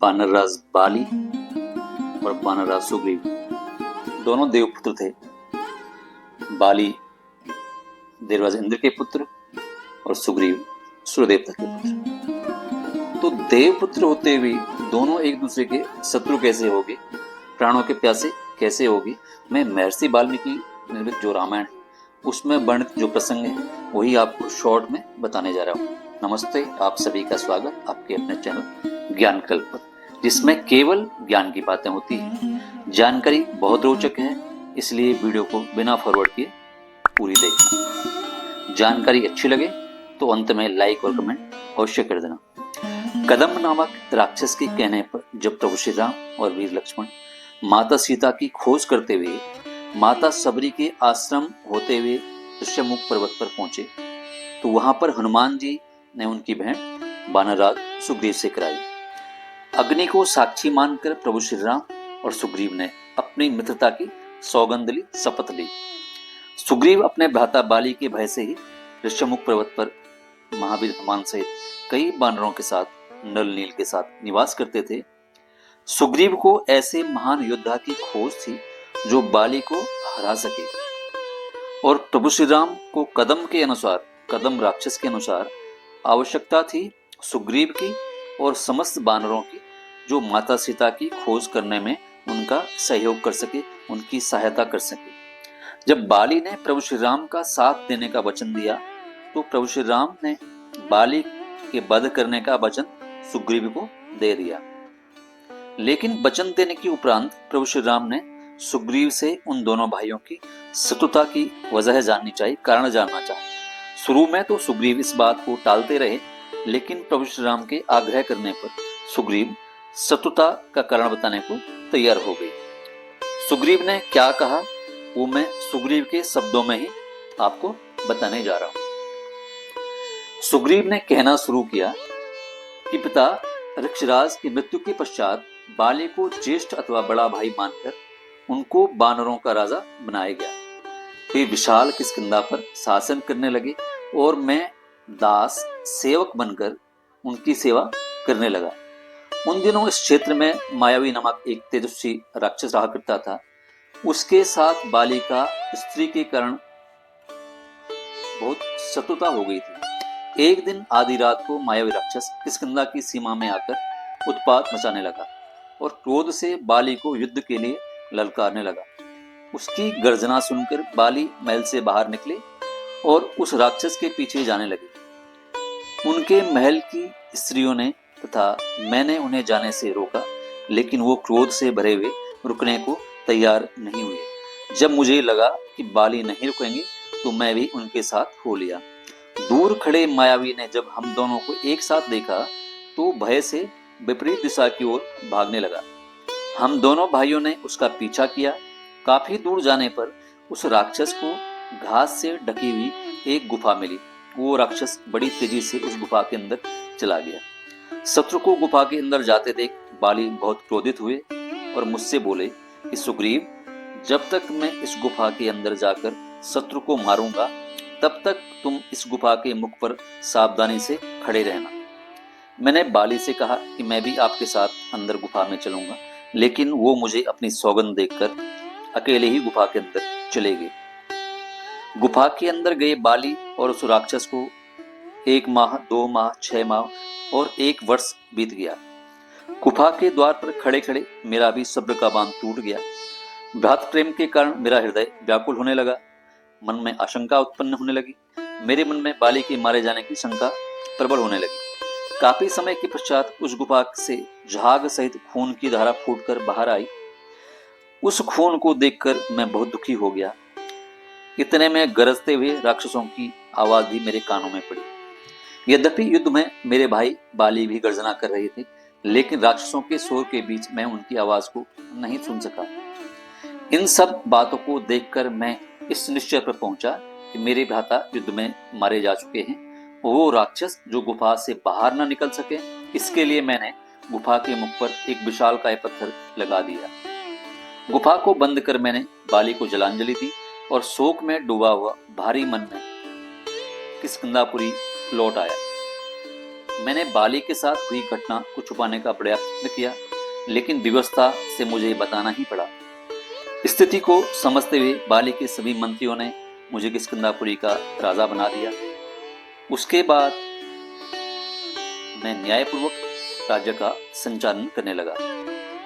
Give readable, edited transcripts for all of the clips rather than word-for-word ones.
वानरराज बाली और वानरराज सुग्रीव दोनों देवपुत्र थे। बाली देवराज इंद्र के पुत्र और सुग्रीव सूर्य देवता के पुत्र। तो देवपुत्र होते हुए दोनों एक दूसरे के शत्रु कैसे होंगे, प्राणों के प्यासे कैसे होगी, मैं महर्षि वाल्मीकि निर्मित जो रामायण उसमें वर्णित जो प्रसंग है वही आपको शॉर्ट में बताने जा रहा हूँ। नमस्ते, आप सभी का स्वागत आपके अपने चैनल ज्ञान कल्प पर, जिसमें केवल ज्ञान की बातें होती है। जानकारी बहुत रोचक है, इसलिए वीडियो को बिना फॉरवर्ड किए पूरी देखना। जानकारी अच्छी लगे तो अंत में लाइक और कमेंट अवश्य कर देना। कदम नामक राक्षस के कहने पर जब प्रभु श्री राम और वीर लक्ष्मण माता सीता की खोज करते हुए माता सबरी के आश्रम होते हुए ऋष्यमुख पर्वत पर पहुंचे, तो वहां पर हनुमान जी ने उनकी बहन वानरराज सुग्रीव से कराई। अग्नि को साक्षी मानकर प्रभु श्री राम और सुग्रीव ने अपनी मित्रता की सौगंध ली, शपथ ली। सुग्रीव अपने भ्राता बाली के भय से ही ऋष्यमुख पर्वत पर महावीर हनुमान सहित कई वानरों के साथ नल नील के साथ निवास करते थे। सुग्रीव को ऐसे महान योद्धा की खोज थी जो बाली को हरा सके, और प्रभु श्री राम को कदम के अनुसार, कदम राक्षस के अनुसार आवश्यकता थी सुग्रीव की और समस्त वानरों की, जो माता सीता की खोज करने में उनका सहयोग कर सके, उनकी सहायता कर सके। जब बाली ने प्रभु श्री राम का साथ देने का वचन दिया, तो प्रभु श्री राम ने बाली के वध करने का वचन सुग्रीव को दे दिया। लेकिन वचन देने के उपरांत प्रभु श्री राम ने सुग्रीव से उन दोनों भाइयों की शत्रुता की वजह जाननी चाहिए, कारण जानना चाहिए। शुरू में तो सुग्रीव इस बात को टालते रहे, लेकिन प्रभु श्री राम के आग्रह करने पर सुग्रीव शत्रुता का कारण बताने को तैयार हो गए। सुग्रीव ने क्या कहा वो मैं सुग्रीव के शब्दों में ही आपको बताने जा रहा हूं। सुग्रीव ने कहना शुरू किया कि पिता ऋक्षराज की मृत्यु के पश्चात बाली को ज्येष्ठ अथवा बड़ा भाई मानकर उनको वानरों का राजा बनाया गया। वे विशाल किष्किंधा पर शासन करने लगे और मैं दास सेवक बनकर उनकी सेवा करने लगा। उन दिनों इस क्षेत्र में मायावी नामक एक तेजस्वी राक्षस रहा करता था। उसके साथ बाली का स्त्री के कारण बहुत शत्रुता हो गई थी। एक दिन आधी रात को मायावी राक्षस किष्किंधा की सीमा में आकर उत्पात मचाने लगा और क्रोध से बाली को युद्ध के लिए ललकारने लगा। उसकी गर्जना सुनकर बाली महल से बाहर निकले और उस राक्षस के पीछे जाने लगे। उनके महल की स्त्रियों ने तथा मैंने उन्हें जाने से रोका, लेकिन वो क्रोध से भरे हुए रुकने को तैयार नहीं हुए। जब मुझे लगा कि बाली नहीं रुकेंगे तो मैं भी उनके साथ हो लिया। दूर खड़े मायावी ने जब हम दोनों को एक साथ देखा तो भय से विपरीत दिशा की ओर भागने लगा। हम दोनों भाइयों ने उसका पीछा किया। काफी दूर जाने पर उस राक्षस को घास से ढकी हुई एक गुफा मिली। वो राक्षस बड़ी तेजी से उस गुफा के अंदर चला गया। शत्रु को गुफा के अंदर जाते देख बाली बहुत क्रोधित हुए और मुझसे बोले कि सुग्रीव, जब तक मैं इस गुफा के अंदर जाकर शत्रु को मारूंगा तब तक तुम इस गुफा के मुख पर सावधानी से खड़े रहना। मैंने बाली से कहा कि मैं भी आपके साथ अंदर गुफा में चलूंगा, लेकिन वो मुझे अपनी सौगंध देखकर अकेले ही गुफा के अंदर चले गए। गुफा के अंदर गए बाली और उस राक्षस को 1 माह, 2 माह, 6 माह और 1 वर्ष बीत गया। गुफा के द्वार पर खड़े खड़े मेरा भी सब्र का बांध टूट गया। भ्रात प्रेम के कारण मेरा हृदय व्याकुल होने लगा। मन में आशंका उत्पन्न होने लगी। मेरे मन में बाली के मारे जाने की शंका प्रबल होने लगी। काफी समय के पश्चात उस गुफा से झाग सहित खून की धारा फूटकर बाहर आई। उस खून को देखकर मैं बहुत दुखी हो गया। इतने में गरजते हुए राक्षसों की आवाज भी मेरे कानों में पड़ी। यद्यपि युद्ध में मेरे भाई बाली भी गर्जना कर रहे थे, लेकिन राक्षसों के शोर के बीच मैं उनकी आवाज को नहीं सुन सका। इन सब बातों को देखकर मैं इस निश्चय पर पहुंचा कि मेरे भ्राता युद्ध में मारे जा चुके हैं। वो राक्षस जो गुफा से बाहर न निकल सके, इसके लिए मैंने गुफा के मुख पर एक विशालकाय पत्थर लगा दिया। गुफा को बंद कर मैंने बाली को जलांजलि दी और शोक में डूबा हुआ भारी मन में किष्किंधापुरी लौट आया। मैंने बाली के साथ हुई घटना को छुपाने का प्रयास किया, लेकिन विवशता से मुझे बताना ही पड़ा। स्थिति को समझते हुए बाली के सभी मंत्रियों ने मुझे किष्किंधापुरी का राजा बना दिया। उसके बाद मैं न्यायपूर्वक राज्य का संचालन करने लगा।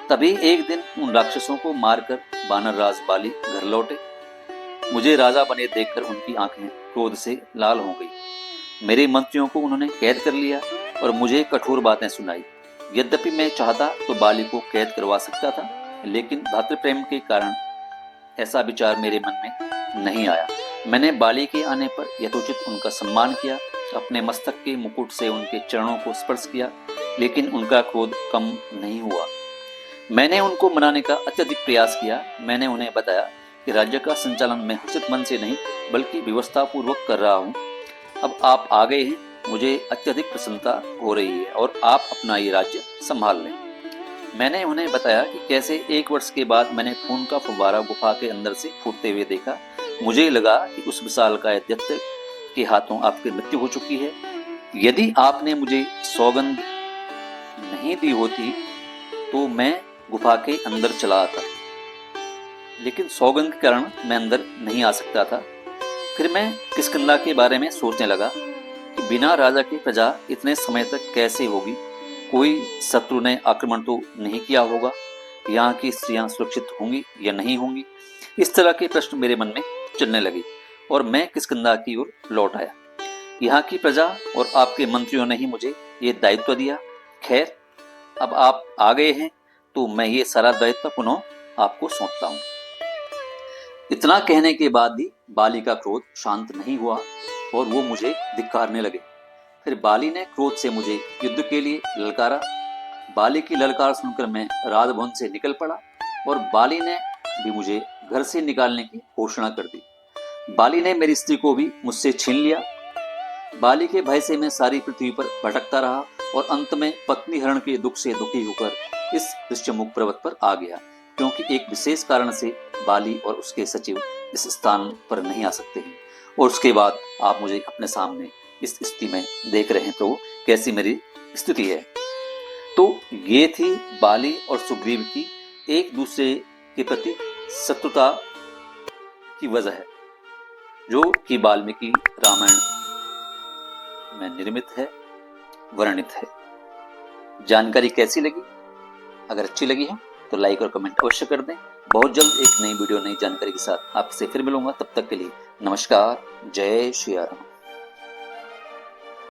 तभी एक दिन उन राक्षसों को मारकर वानर राज बाली घर लौटे। मुझे राजा बने देखकर उनकी आंखें क्रोध से लाल हो गई। मेरे मंत्रियों को उन्होंने कैद कर लिया और मुझे कठोर बातें सुनाई। यद्यपि मैं चाहता तो बाली को कैद करवा सकता था, लेकिन भातृप्रेम के कारण ऐसा विचार मेरे मन में नहीं आया। मैंने बाली के आने पर यथोचित उनका सम्मान किया, अपने मस्तक के मुकुट से उनके चरणों को स्पर्श किया, लेकिन उनका क्रोध कम नहीं हुआ। मैंने उनको मनाने का अत्यधिक प्रयास किया। मैंने उन्हें बताया कि राज्य का संचालन मैं हर्षित मन से नहीं बल्कि व्यवस्था पूर्वक कर रहा हूँ। अब आप आ गए हैं, मुझे अत्यधिक प्रसन्नता हो रही है और आप अपना ये राज्य संभाल लें। मैंने उन्हें बताया कि कैसे 1 वर्ष के बाद मैंने खून का फव्वारा गुफा के अंदर से फूटते हुए देखा। मुझे लगा कि उस विशालकाय दैत्य के हाथों आपकी मृत्यु हो चुकी है। यदि आपने मुझे सौगंध नहीं दी होती तो मैं गुफा के अंदर चला आता, लेकिन सौगंध के कारण मैं अंदर नहीं आ सकता था। फिर मैं किष्किंधा के बारे में सोचने लगा कि बिना राजा के प्रजा इतने समय तक कैसे होगी। कोई शत्रु ने आक्रमण तो नहीं किया होगा, यहाँ की स्त्रियां सुरक्षित होंगी या नहीं होंगी। इस तरह के प्रश्न मेरे मन में चलने लगे और मैं किष्किंधा की ओर लौट आया। यहाँ की प्रजा और आपके मंत्रियों ने ही मुझे ये दायित्व दिया। खैर, अब आप आ गए हैं तो मैं ये सारा दायित्व पुनः आपको सौंपता हूँ। इतना कहने के बाद भी बाली का क्रोध शांत नहीं हुआ और वो मुझे धिक्कारने लगे। फिर बाली ने क्रोध से मुझे युद्ध के लिए ललकारा। बाली की ललकार सुनकर मैं राजभवन से निकल पड़ा और बाली ने भी मुझे घर से निकालने की घोषणा कर दी। बाली ने मेरी स्त्री को भी मुझसे छीन लिया। बाली के भय से मैं सारी पृथ्वी पर भटकता रहा और अंत में पत्नी हरण के दुख से दुखी होकर इस दृश्यमुख पर्वत पर आ गया, क्योंकि एक विशेष कारण से बाली और उसके सचिव इस स्थान पर नहीं आ सकते हैं। और उसके बाद आप मुझे अपने सामने इस स्थिति में देख रहे हैं प्रभु, कैसी मेरी स्थिति है। तो ये थी बाली और सुग्रीव की एक दूसरे के प्रति शत्रुता की वजह है, जो कि वाल्मीकि रामायण में निर्मित है, वर्णित है। जानकारी कैसी लगी? अगर अच्छी लगी है तो लाइक और कमेंट अवश्य कर दें। बहुत जल्द एक नई वीडियो, नई जानकारी के साथ आपसे फिर मिलूंगा। तब तक के लिए नमस्कार। जय श्री राम।